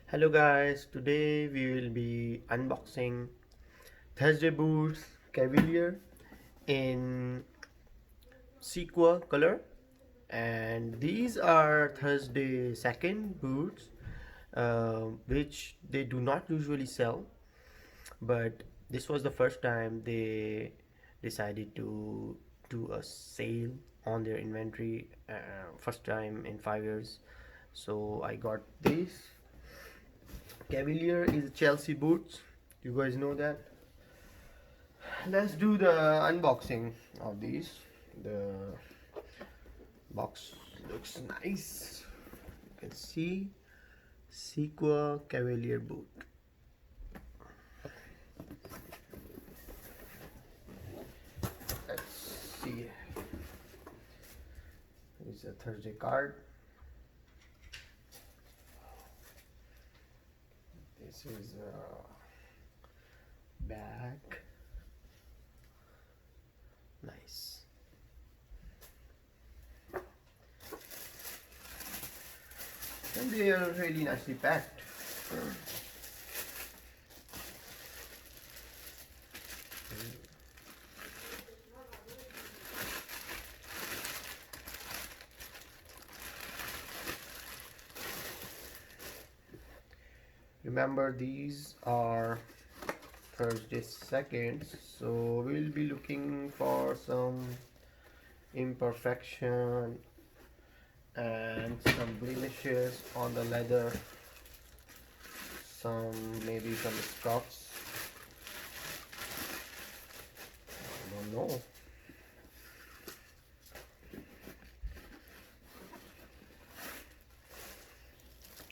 Hello guys, today we will be unboxing Thursday boots Cavalier in Sequoia color, and these are Thursday second boots, which they do not usually sell, but this was the first time they decided to do a sale on their inventory, first time in 5 years. So I got these. Cavalier is Chelsea boots. You guys know that. Let's do the unboxing of these. The box looks nice. You can see Sequoia Cavalier boot. Let's see. It's a Thursday card. This is a bag. Nice. And they are really nicely packed. Remember, these are Thursday seconds, so we'll be looking for some imperfection and some blemishes on the leather, maybe some scuffs. I don't know.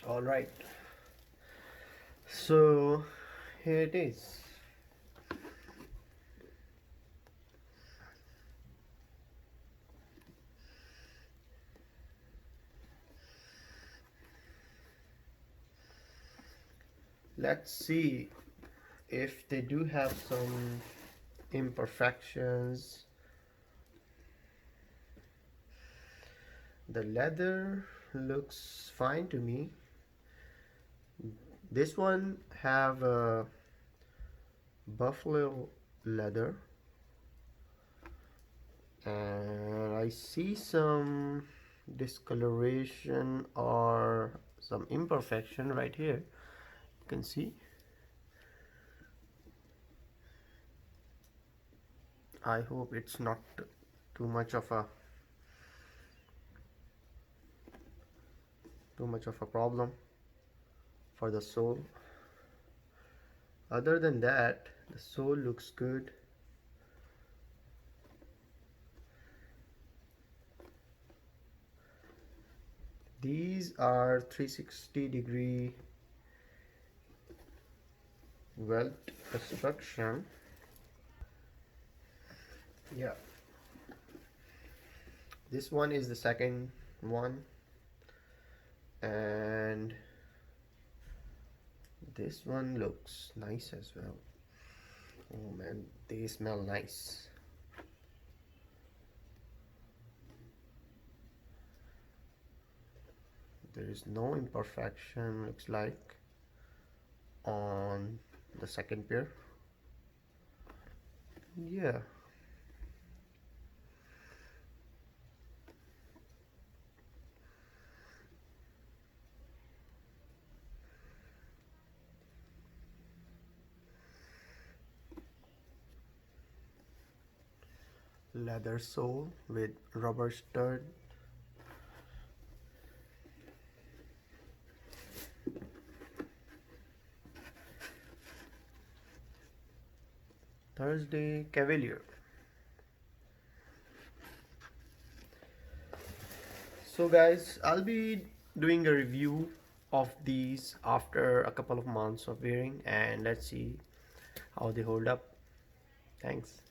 All right, so here it is. Let's see if they do have some imperfections. The leather looks fine to me. This one have a buffalo leather, and I see some discoloration or some imperfection right here. You can see. I hope it's not too much of a problem for the sole. Other than that, the sole looks good. These are 360-degree welt construction. Yeah, this one is the second one, and this one looks nice as well. Oh man, they smell nice. There is no imperfection, looks like, on the second pair. Yeah, leather sole with rubber stud. Thursday Cavalier. So guys, I'll be doing a review of these after a couple of months of wearing, and let's see how they hold up. Thanks.